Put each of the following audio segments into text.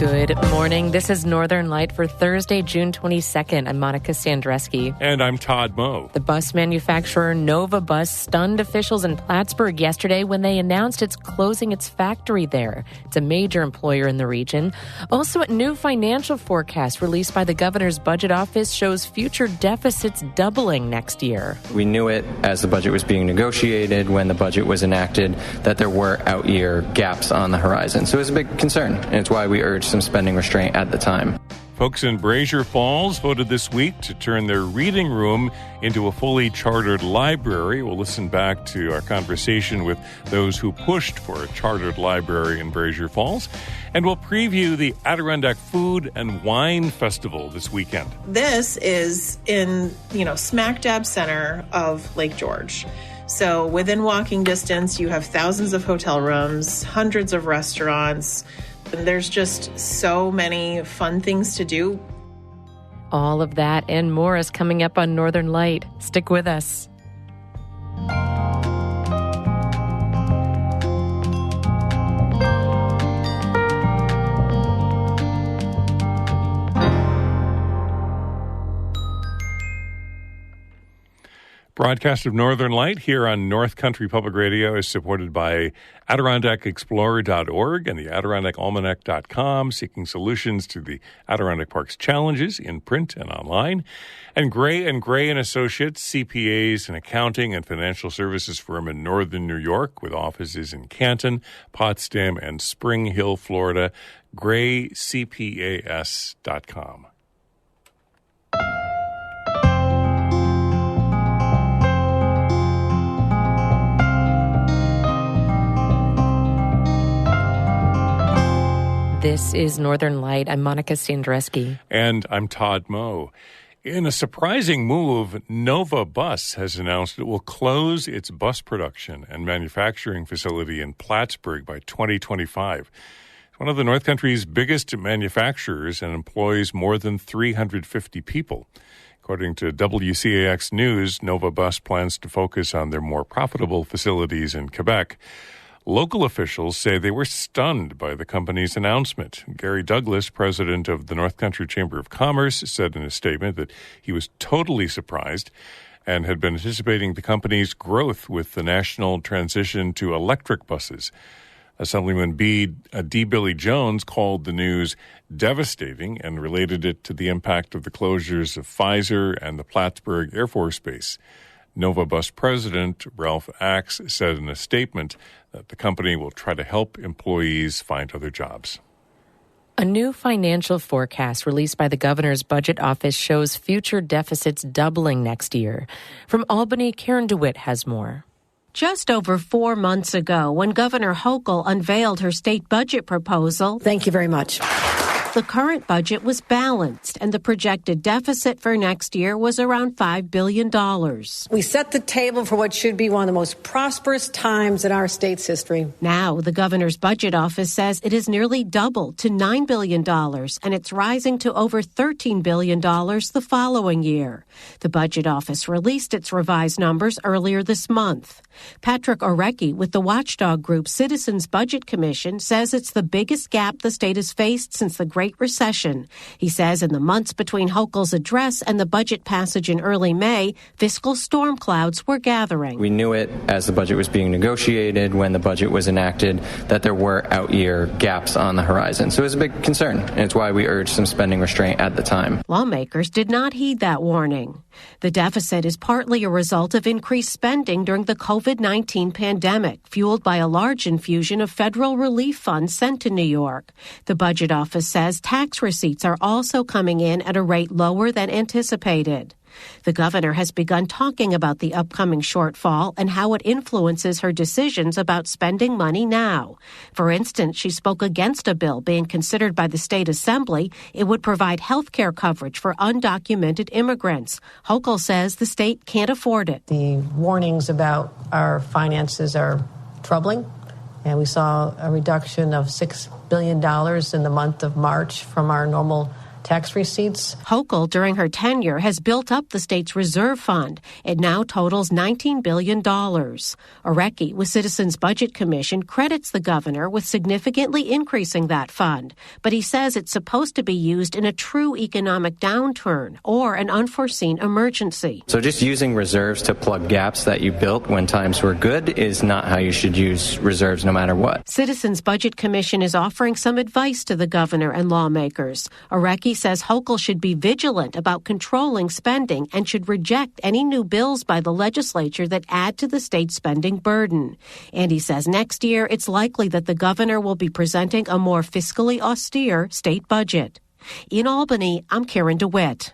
Good morning. This is Northern Light for Thursday, June 22nd. I'm Monica Sandreski. And I'm Todd Moe. The bus manufacturer Nova Bus stunned officials in Plattsburgh yesterday when they announced it's closing its factory there. It's a major employer in the region. Also, a new financial forecast released by the governor's budget office shows future deficits doubling next year. We knew it as the budget was being negotiated, when the budget was enacted, that there were out-year gaps on the horizon. So it was a big concern, and it's why we urged some spending restraint at the time. Folks in Brazier Falls voted this week to turn their reading room into a fully chartered library. We'll listen back to our conversation with those who pushed for a chartered library in Brazier Falls. And we'll preview the Adirondack Food and Wine Festival this weekend. This is in, smack dab center of Lake George. So within walking distance, you have thousands of hotel rooms, hundreds of restaurants. There's just so many fun things to do. All of that and more is coming up on Northern Light. Stick with us. Broadcast of Northern Light here on North Country Public Radio is supported by AdirondackExplorer.org and the AdirondackAlmanac.com, seeking solutions to the Adirondack Park's challenges in print and online. And Gray & Gray & Associates, CPAs, an accounting and financial services firm in northern New York with offices in Canton, Potsdam, and Spring Hill, Florida. GrayCPAS.com. This is Northern Light. I'm Monica Sandreski. And I'm Todd Moe. In a surprising move, Nova Bus has announced it will close its bus production and manufacturing facility in Plattsburgh by 2025. It's one of the North Country's biggest manufacturers and employs more than 350 people. According to WCAX News, Nova Bus plans to focus on their more profitable facilities in Quebec. Local officials say they were stunned by the company's announcement. Gary Douglas, president of the North Country Chamber of Commerce, said in a statement that he was totally surprised and had been anticipating the company's growth with the national transition to electric buses. Assemblyman D. Billy Jones called the news devastating and related it to the impact of the closures of Pfizer and the Plattsburgh Air Force Base. Nova Bus president Ralph Axe said in a statement that the company will try to help employees find other jobs. A new financial forecast released by the governor's budget office shows future deficits doubling next year. From Albany, Karen DeWitt has more. Just over 4 months ago, when Governor Hochul unveiled her state budget proposal, thank you very much, the current budget was balanced, and the projected deficit for next year was around $5 billion. We set the table for what should be one of the most prosperous times in our state's history. Now, the governor's budget office says it has nearly doubled to $9 billion, and it's rising to over $13 billion the following year. The budget office released its revised numbers earlier this month. Patrick Orecki with the watchdog group Citizens Budget Commission says it's the biggest gap the state has faced since the Great Recession. He says in the months between Hochul's address and the budget passage in early May, fiscal storm clouds were gathering. We knew it as the budget was being negotiated, when the budget was enacted, that there were out-year gaps on the horizon. So it was a big concern, and it's why we urged some spending restraint at the time. Lawmakers did not heed that warning. The deficit is partly a result of increased spending during the COVID-19 pandemic, fueled by a large infusion of federal relief funds sent to New York. The budget office says tax receipts are also coming in at a rate lower than anticipated. The governor has begun talking about the upcoming shortfall and how it influences her decisions about spending money now. For instance, she spoke against a bill being considered by the state assembly. It would provide health care coverage for undocumented immigrants. Hochul says the state can't afford it. The warnings about our finances are troubling, and we saw a reduction of $6 billion in the month of March from our normal tax receipts. Hochul, during her tenure, has built up the state's reserve fund. It now totals $19 billion. Orecki, with Citizens Budget Commission, credits the governor with significantly increasing that fund. But he says it's supposed to be used in a true economic downturn or an unforeseen emergency. So just using reserves to plug gaps that you built when times were good is not how you should use reserves no matter what. Citizens Budget Commission is offering some advice to the governor and lawmakers. Orecki says Hochul should be vigilant about controlling spending and should reject any new bills by the legislature that add to the state's spending burden. And he says next year it's likely that the governor will be presenting a more fiscally austere state budget. In Albany, I'm Karen DeWitt.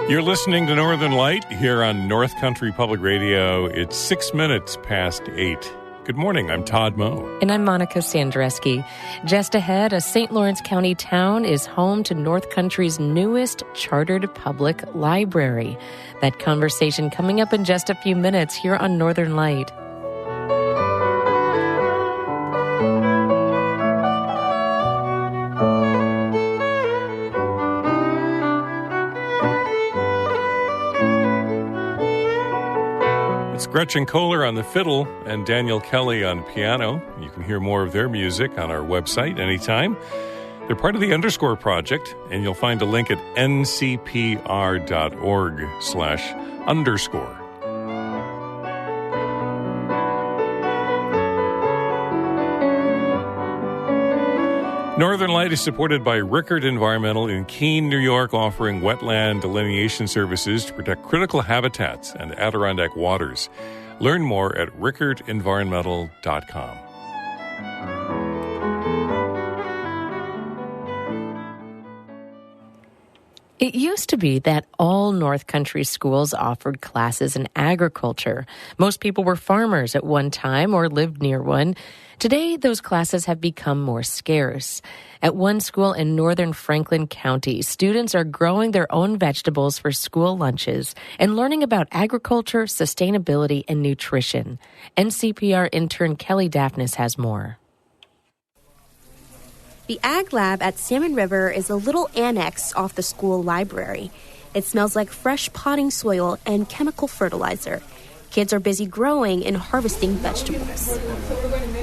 You're listening to Northern Light here on North Country Public Radio. It's 6 minutes past 8. Good morning. I'm Todd Moe. And I'm Monica Sandreski. Just ahead, a St. Lawrence County town is home to North Country's newest chartered public library. That conversation coming up in just a few minutes here on Northern Light. Gretchen Kohler on the fiddle and Daniel Kelly on piano. You can hear more of their music on our website anytime. They're part of the Underscore Project, and you'll find a link at ncpr.org/underscore. Northern Light is supported by Rickard Environmental in Keene, New York, offering wetland delineation services to protect critical habitats and Adirondack waters. Learn more at rickardenvironmental.com. It used to be that all North Country schools offered classes in agriculture. Most people were farmers at one time or lived near one. Today, those classes have become more scarce. At one school in northern Franklin County, students are growing their own vegetables for school lunches and learning about agriculture, sustainability, and nutrition. NCPR intern Kelly Daphnis has more. The Ag Lab at Salmon River is a little annex off the school library. It smells like fresh potting soil and chemical fertilizer. Kids are busy growing and harvesting vegetables.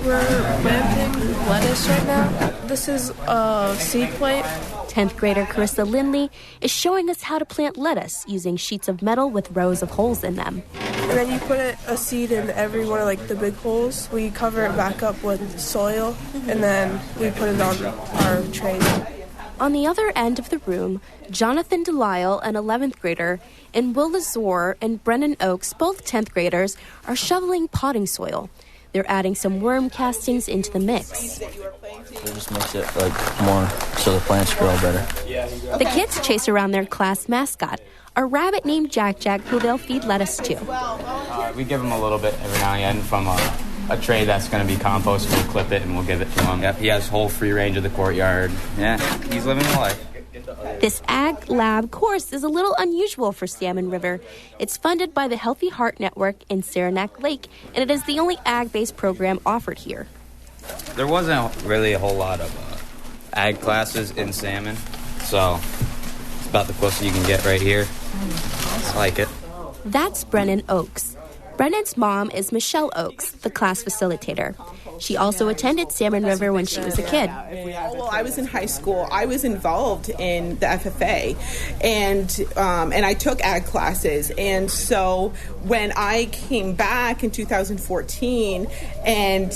We're planting lettuce right now. This is a seed plate. 10th grader Carissa Lindley is showing us how to plant lettuce using sheets of metal with rows of holes in them. And then you put a seed in every one of the big holes. We cover it back up with soil, and then we put it on our tray. On the other end of the room, Jonathan Delisle, an 11th grader, and Will Lazor and Brennan Oakes, both 10th graders, are shoveling potting soil. They're adding some worm castings into the mix. It just makes it more so the plants grow better. The kids chase around their class mascot, a rabbit named Jack Jack, who they'll feed lettuce to. We give him a little bit every now and again from a tray that's going to be compost. We'll clip it and we'll give it to him. Yep, he has whole free range of the courtyard. Yeah, he's living the life. This Ag Lab course is a little unusual for Salmon River. It's funded by the Healthy Heart Network in Saranac Lake, and it is the only ag-based program offered here. There wasn't really a whole lot of ag classes in Salmon, so it's about the closest you can get right here. I like it. That's Brennan Oakes. Brennan's mom is Michelle Oakes, the class facilitator. She also attended Salmon River when she was a kid. Well, I was in high school. I was involved in the FFA, and I took ag classes. And so when I came back in 2014 and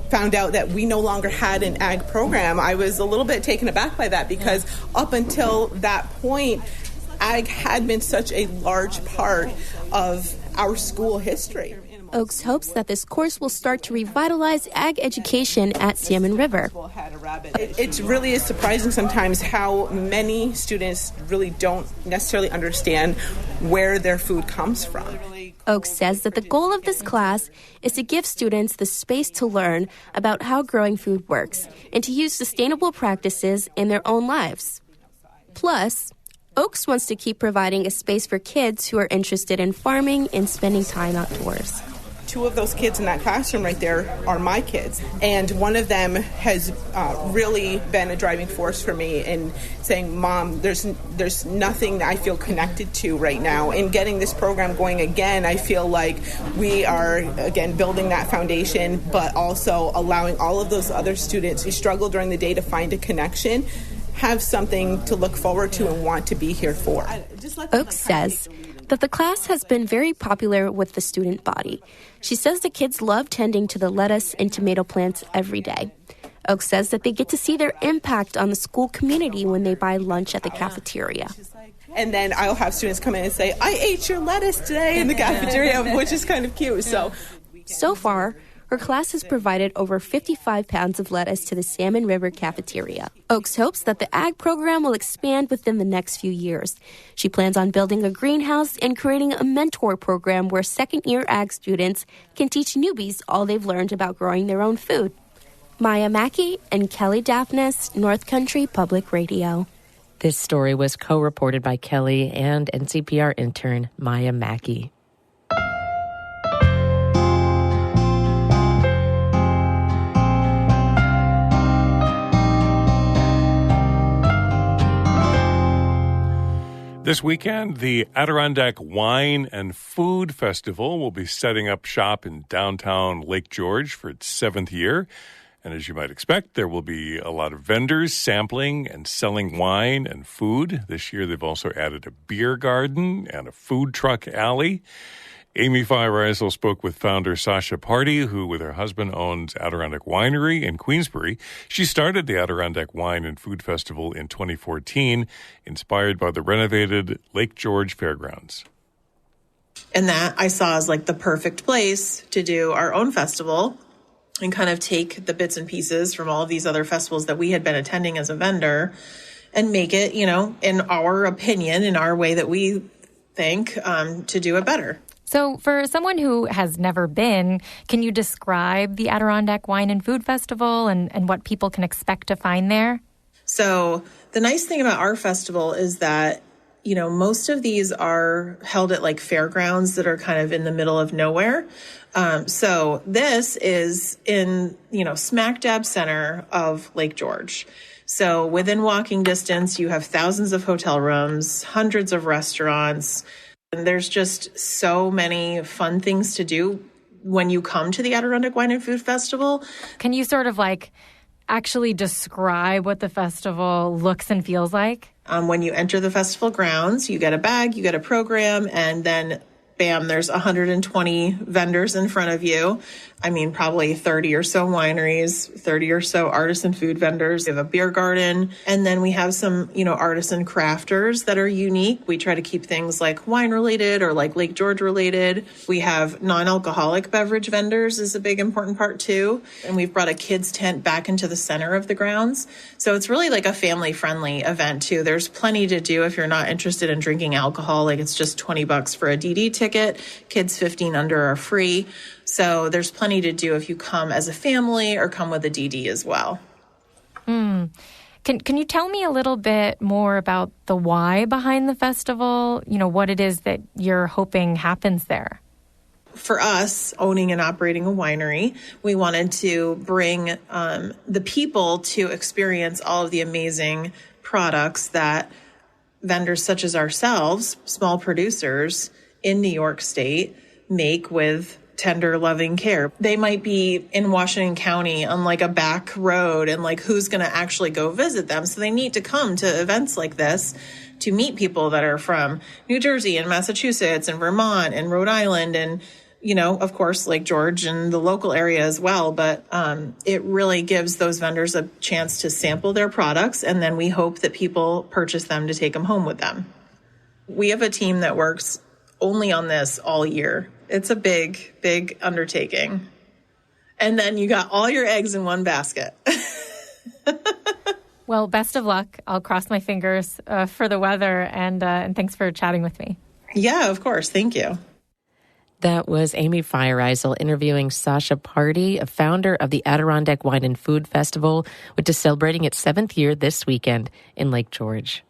found out that we no longer had an ag program, I was a little bit taken aback by that, because up until that point, ag had been such a large part of our school history. Oaks hopes that this course will start to revitalize ag education at Salmon River. It really is surprising sometimes how many students really don't necessarily understand where their food comes from. Oaks says that the goal of this class is to give students the space to learn about how growing food works and to use sustainable practices in their own lives. Plus, Oaks wants to keep providing a space for kids who are interested in farming and spending time outdoors. 2 of those kids in that classroom right there are my kids. And one of them has really been a driving force for me in saying, Mom, there's nothing that I feel connected to right now. In getting this program going again, I feel like we are, again, building that foundation, but also allowing all of those other students who struggle during the day to find a connection have something to look forward to and want to be here for. Oaks says that the class has been very popular with the student body. She says the kids love tending to the lettuce and tomato plants every day. Oaks says that they get to see their impact on the school community when they buy lunch at the cafeteria. And then I'll have students come in and say, I ate your lettuce today in the cafeteria, which is kind of cute. So far, her class has provided over 55 pounds of lettuce to the Salmon River cafeteria. Oaks hopes that the ag program will expand within the next few years. She plans on building a greenhouse and creating a mentor program where second-year ag students can teach newbies all they've learned about growing their own food. Maya Mackey and Kelly Daphnis, North Country Public Radio. This story was co-reported by Kelly and NCPR intern Maya Mackey. This weekend, the Adirondack Wine and Food Festival will be setting up shop in downtown Lake George for its 7th year. And as you might expect, there will be a lot of vendors sampling and selling wine and food. This year, they've also added a beer garden and a food truck alley. Amy Feiereisel spoke with founder Sasha Party, who with her husband owns Adirondack Winery in Queensbury. She started the Adirondack Wine and Food Festival in 2014, inspired by the renovated Lake George Fairgrounds. And that I saw as like the perfect place to do our own festival and kind of take the bits and pieces from all of these other festivals that we had been attending as a vendor and make it, in our opinion, in our way that we think, to do it better. So for someone who has never been, can you describe the Adirondack Wine and Food Festival and what people can expect to find there? So the nice thing about our festival is that, most of these are held at like fairgrounds that are kind of in the middle of nowhere. So this is in, smack dab center of Lake George. So within walking distance, you have thousands of hotel rooms, hundreds of restaurants. And there's just so many fun things to do when you come to the Adirondack Wine and Food Festival. Can you sort of actually describe what the festival looks and feels like? When you enter the festival grounds, you get a bag, you get a program, and then bam, there's 120 vendors in front of you. I mean, probably 30 or so wineries, 30 or so artisan food vendors. We have a beer garden. And then we have some, artisan crafters that are unique. We try to keep things like wine related or like Lake George related. We have non-alcoholic beverage vendors is a big important part too. And we've brought a kids tent back into the center of the grounds. So it's really like a family friendly event too. There's plenty to do if you're not interested in drinking alcohol. Like it's just $20 for a DD ticket. Kids 15 under are free. So there's plenty to do if you come as a family or come with a DD as well. Can you tell me a little bit more about the why behind the festival? What it is that you're hoping happens there? For us, owning and operating a winery, we wanted to bring the people to experience all of the amazing products that vendors such as ourselves, small producers in New York State, make with tender, loving care. They might be in Washington County on like a back road and like who's going to actually go visit them. So they need to come to events like this to meet people that are from New Jersey and Massachusetts and Vermont and Rhode Island and, of course, Lake George and the local area as well. But it really gives those vendors a chance to sample their products. And then we hope that people purchase them to take them home with them. We have a team that works only on this all year. It's a big, big undertaking. And then you got all your eggs in one basket. Well, best of luck. I'll cross my fingers for the weather, and thanks for chatting with me. Yeah, of course. Thank you. That was Amy Feiereisel interviewing Sasha Party, a founder of the Adirondack Wine and Food Festival, which is celebrating its 7th year this weekend in Lake George.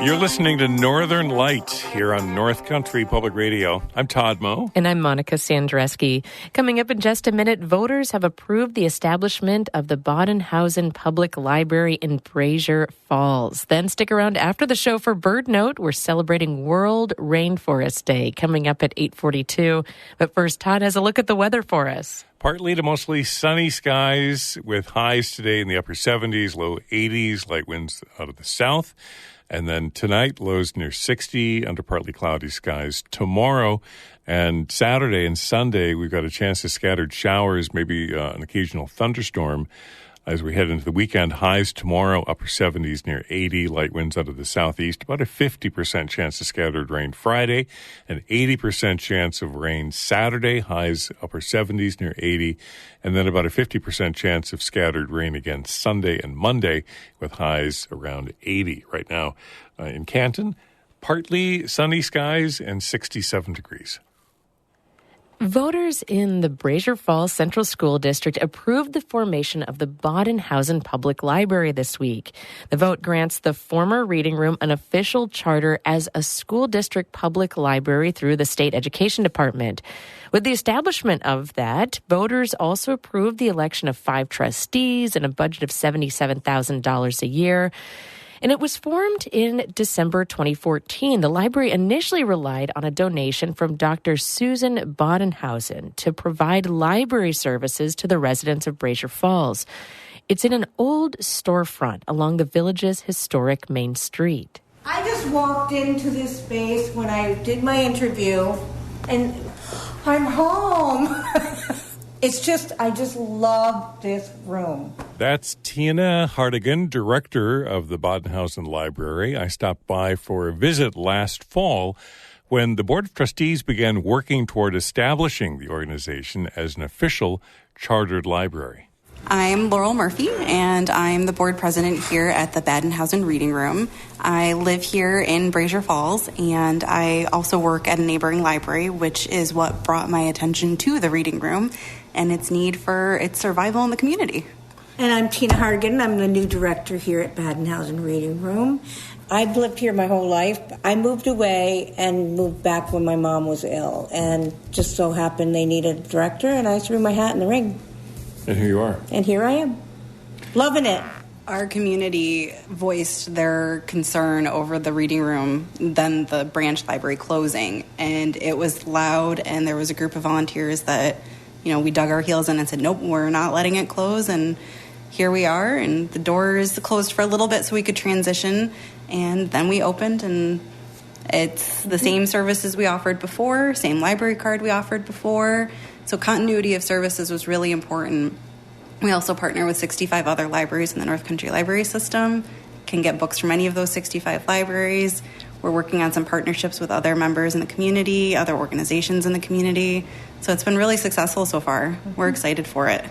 You're listening to Northern Light here on North Country Public Radio. I'm Todd Moe. And I'm Monica Sandreski. Coming up in just a minute, voters have approved the establishment of the Bodenhausen Public Library in Brazier Falls. Then stick around after the show for Bird Note. We're celebrating World Rainforest Day coming up at 8:42. But first, Todd has a look at the weather for us. Partly to mostly sunny skies with highs today in the upper 70s, low 80s, light winds out of the south. And then tonight, lows near 60 under partly cloudy skies. Tomorrow and Saturday and Sunday, we've got a chance of scattered showers, maybe an occasional thunderstorm as we head into the weekend. Highs tomorrow, upper 70s near 80, light winds out of the southeast. About a 50% chance of scattered rain Friday, an 80% chance of rain Saturday, highs upper 70s near 80, and then about a 50% chance of scattered rain again Sunday and Monday with highs around 80 right now. In Canton, partly sunny skies and 67 degrees. Voters in the Brazier Falls Central School District approved the formation of the Bodenhausen Public Library this week. The vote grants the former reading room an official charter as a school district public library through the state education department. With the establishment of that, voters also approved the election of 5 trustees and a budget of $77,000 a year. And it was formed in December 2014. The library initially relied on a donation from Dr. Susan Bodenhausen to provide library services to the residents of Brazier Falls. It's in an old storefront along the village's historic main street. I just walked into this space when I did my interview, and I'm home. I just love this room. That's Tina Hardigan, director of the Bodenhausen Library. I stopped by for a visit last fall when the Board of Trustees began working toward establishing the organization as an official chartered library. I'm Laurel Murphy, and I'm the board president here at the Bodenhausen Reading Room. I live here in Brazier Falls, and I also work at a neighboring library, which is what brought my attention to the reading room and its need for its survival in the community. And I'm Tina Hardigan. I'm the new director here at Bodenhausen Reading Room. I've lived here my whole life. I moved away and moved back when my mom was ill, and just so happened they needed a director, and I threw my hat in the ring. And here you are. And here I am. Loving it. Our community voiced their concern over the reading room, then the branch library closing. And it was loud, and there was a group of volunteers that, we dug our heels in and said, nope, we're not letting it close. And here we are, and the doors closed for a little bit so we could transition. And then we opened, and it's the same services we offered before, same library card we offered before. So continuity of services was really important. We also partner with 65 other libraries in the North Country Library System, can get books from any of those 65 libraries. We're working on some partnerships with other members in the community, other organizations in the community. So it's been really successful so far. We're excited for it.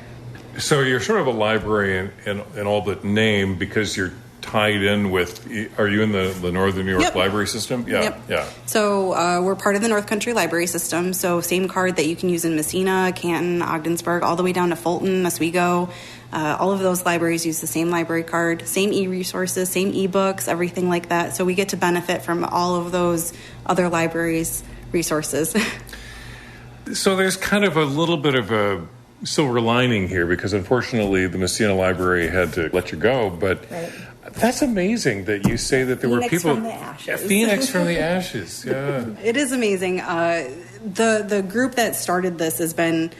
So you're sort of a library in all but name because you're tied in with, are you in the Northern New York Yep. Library System? Yeah, Yep. yeah. So we're part of the North Country Library System, so same card that you can use in Messina, Canton, Ogdensburg, all the way down to Fulton, Oswego. All of those libraries use the same library card, same e-resources, same e-books, everything like that. So we get to benefit from all of those other libraries' resources. So there's kind of a little bit of a silver lining here, because unfortunately the Messina Library had to let you go, but that's amazing that you say that there were people... From the ashes. Phoenix from the ashes, yeah. It is amazing. The group that started this has been,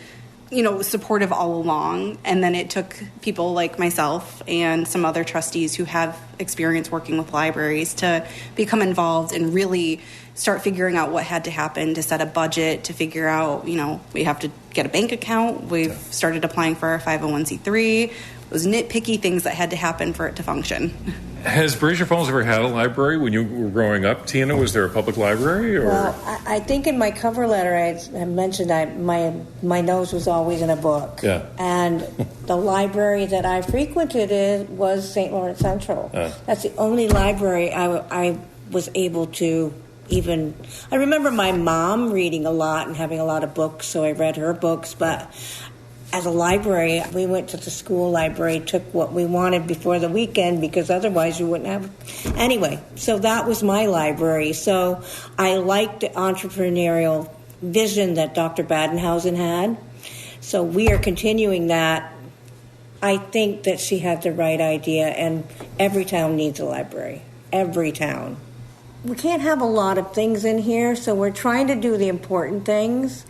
supportive all along, and then it took people like myself and some other trustees who have experience working with libraries to become involved and really start figuring out what had to happen to set a budget, to figure out, we have to get a bank account. We've started applying for our 501c3. Those nitpicky things that had to happen for it to function. Has Brazier Falls ever had a library when you were growing up, Tina? Was there a public library? Or? Well, I think in my cover letter I mentioned my nose was always in a book. Yeah. And the library that I frequented was St. Lawrence Central. That's the only library I was able to even... I remember my mom reading a lot and having a lot of books, so I read her books, but... As a library, we went to the school library, took what we wanted before the weekend because otherwise we wouldn't have... Anyway, so that was my library. So I liked the entrepreneurial vision that Dr. Badenhausen had. So we are continuing that. I think that she had the right idea, and every town needs a library. Every town. We can't have a lot of things in here, so we're trying to do the important things,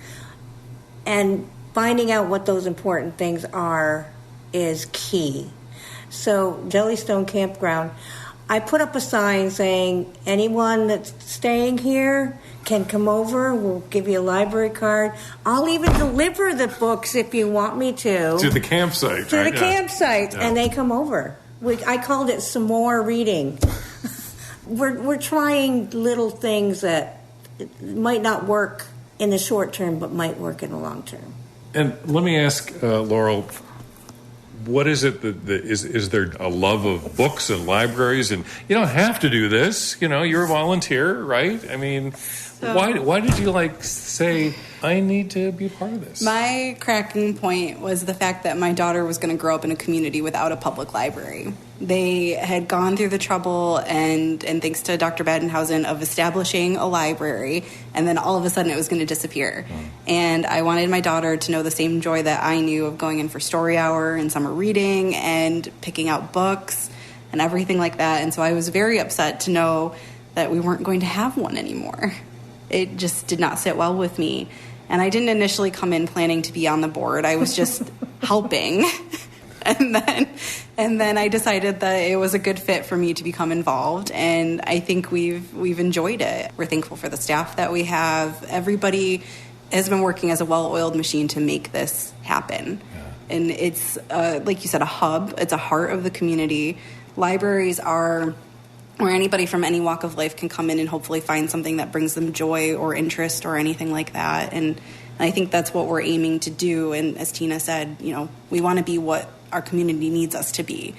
and finding out what those important things are is key. So, Jellystone Campground, I put up a sign saying, anyone that's staying here can come over. We'll give you a library card. I'll even deliver the books if you want me to. To the campsite. To the campsite, and they come over. I called it some more reading. We're trying little things that might not work in the short term, but might work in the long term. And let me ask, Laurel, what is it that is there a love of books and libraries? And you don't have to do this. You're a volunteer, right? I mean, why did you say, I need to be a part of this? My cracking point was the fact that my daughter was going to grow up in a community without a public library. They had gone through the trouble and thanks to Dr. Badenhausen, of establishing a library, and then all of a sudden it was going to disappear. And I wanted my daughter to know the same joy that I knew of going in for story hour and summer reading and picking out books and everything like that. And so I was very upset to know that we weren't going to have one anymore. It just did not sit well with me. And I didn't initially come in planning to be on the board. I was just helping. And then I decided that it was a good fit for me to become involved, and I think we've enjoyed it. We're thankful for the staff that we have. Everybody has been working as a well-oiled machine to make this happen. Yeah. And it's, like you said, a hub. It's a heart of the community. Libraries are where anybody from any walk of life can come in and hopefully find something that brings them joy or interest or anything like that. And I think that's what we're aiming to do. And as Tina said, we want to be what our community needs us to be.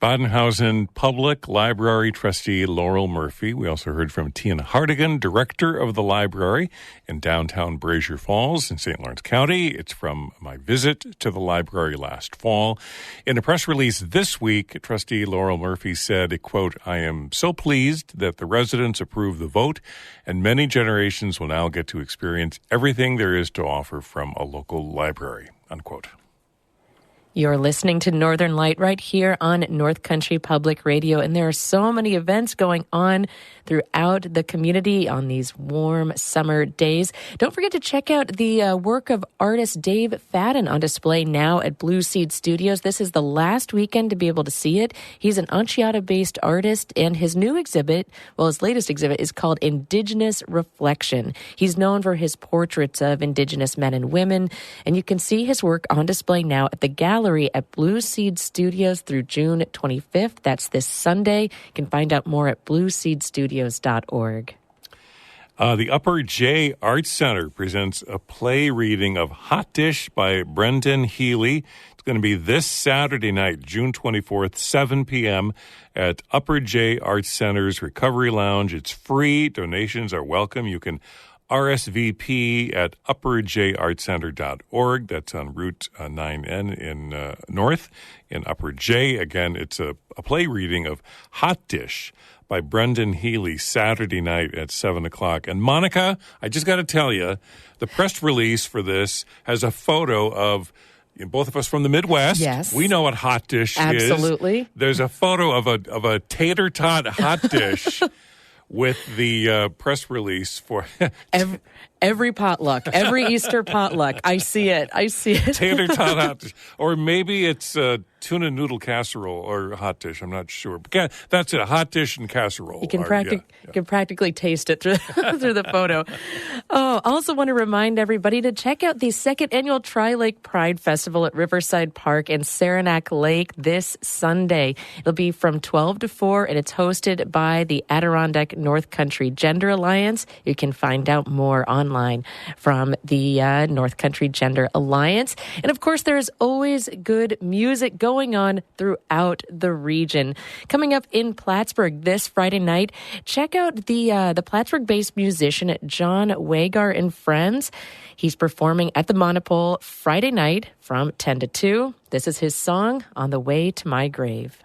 Badenhausen Public Library Trustee Laurel Murphy. We also heard from Tina Hartigan, Director of the Library in downtown Brazier Falls in St. Lawrence County. It's from my visit to the library last fall. In a press release this week, Trustee Laurel Murphy said, quote, I am so pleased that the residents approved the vote, and many generations will now get to experience everything there is to offer from a local library, unquote. You're listening to Northern Light right here on North Country Public Radio, and there are so many events going on throughout the community on these warm summer days. Don't forget to check out the work of artist Dave Fadden on display now at Blue Seed Studios. This is the last weekend to be able to see it. He's an Anchiata-based artist, and his new exhibit, his latest exhibit, is called Indigenous Reflection. He's known for his portraits of Indigenous men and women, and you can see his work on display now at the gallery at Blue Seed Studios through June 25th. That's this Sunday. You can find out more at blueseedstudios.org. The Upper J Arts Center presents a play reading of Hot Dish by Brendan Healy. It's going to be this Saturday night, June 24th, 7 p.m. at Upper J Arts Center's Recovery Lounge. It's free. Donations are welcome. You can RSVP at upperjartscenter.org. That's on Route 9N in North in Upper J. Again, it's a play reading of Hot Dish by Brendan Healy Saturday night at 7 o'clock. And Monica, I just got to tell you, the press release for this has a photo of both of us from the Midwest. Yes. We know what hot dish is. Absolutely. There's a photo of a tater tot hot dish with the press release for every potluck, every Easter potluck. I see it. Tater tot hot dish. Or maybe it's tuna noodle casserole or hot dish. I'm not sure. But that's it, a hot dish and casserole. You can, can practically taste it through, through the photo. Oh, also want to remind everybody to check out the second annual Tri-Lake Pride Festival at Riverside Park and Saranac Lake this Sunday. It'll be from 12 to 4, and it's hosted by the Adirondack North Country Gender Alliance. You can find out more online from the North Country Gender Alliance. And of course, there's always good music going on throughout the region. Coming up in Plattsburgh this Friday night, check out the Plattsburgh-based musician John Wagar and Friends. He's performing at the Monopole Friday night from 10 to 2. This is his song, On the Way to My Grave.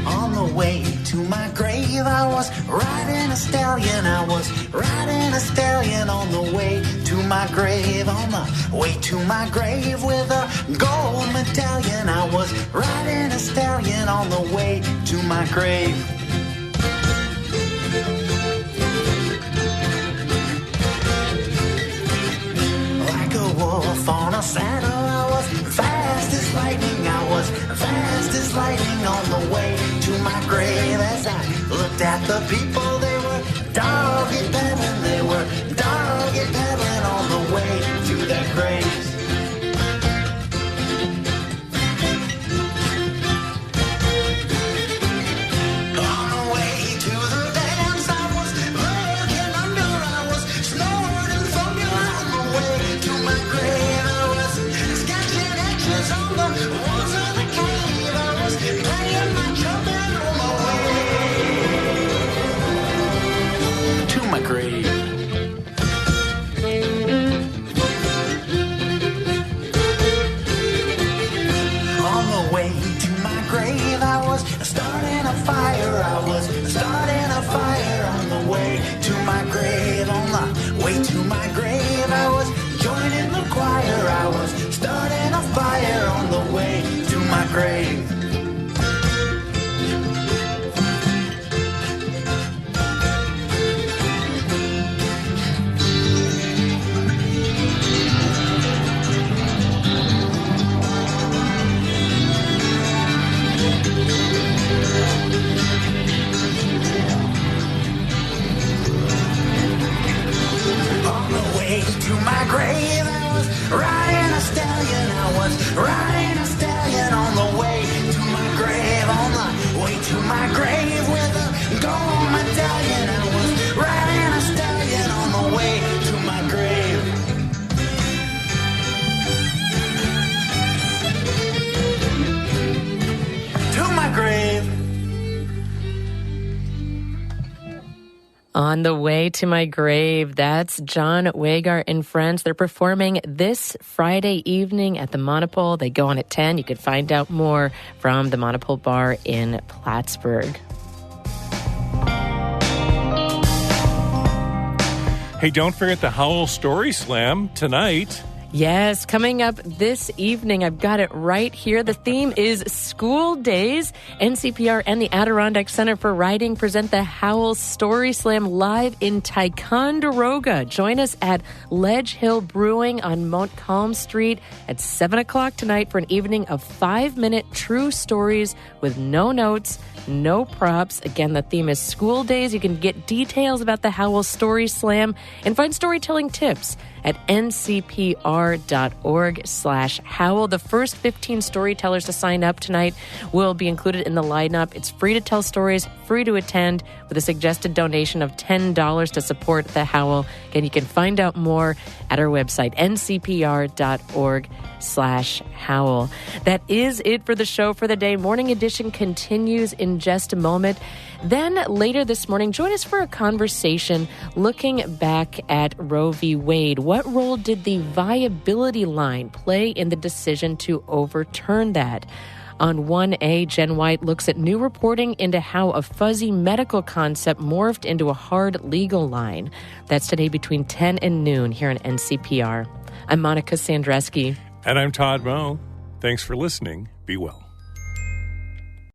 On the way to my grave, I was riding a stallion. I was riding a stallion on the way to my grave. On the way to my grave with a gold medallion. I was riding a stallion on the way to my grave. Like a wolf on a saddle, I was fast as lightning. I was fast as lightning on the way to my grave. As I looked at the people, they were doggy paddling. They were doggy paddling on the way to their graves. On the way to the dance, I was looking under. I was snorting thunder on the way to my grave. I was sketching etches on the walls of the cave. I was playing my trumpet on the way to my grave. On the way to my grave, I was starting a fire. I was starting a fire on the way to my grave. On the way to my grave, I was joining the choir. I was starting a fire on the way to my grave. On the way to my grave, I was riding a stallion. I was riding a stallion on the way to my grave. On the way to my grave with a gold medallion. I was riding a stallion on the way to my grave. To my grave. On the Way to My Grave, that's John Wagar and Friends. They're performing this Friday evening at the Monopole. They go on at 10. You can find out more from the Monopole Bar in Plattsburgh. Hey, don't forget the Howell Story Slam tonight. Yes, coming up this evening, I've got it right here. The theme is school days. NCPR and the Adirondack Center for Writing present the Howell Story Slam live in Ticonderoga. Join us at Ledge Hill Brewing on Montcalm Street at 7 o'clock tonight for an evening of 5-minute true stories with no notes, no props. Again, the theme is school days. You can get details about the Howell Story Slam and find storytelling tips at ncpr.org/Howell. The first 15 storytellers to sign up tonight will be included in the lineup. It's free to tell stories, free to attend, with a suggested donation of $10 to support the Howell. Again, you can find out more at our website, ncpr.org/Howell. That is it for the show for the day. Morning Edition continues in in just a moment. Then later this morning, join us for a conversation looking back at Roe v. Wade. What role did the viability line play in the decision to overturn that? On 1A, Jen White looks at new reporting into how a fuzzy medical concept morphed into a hard legal line. That's today between 10 and noon here on NCPR. I'm Monica Sandreski. And I'm Todd Moe. Thanks for listening. Be well.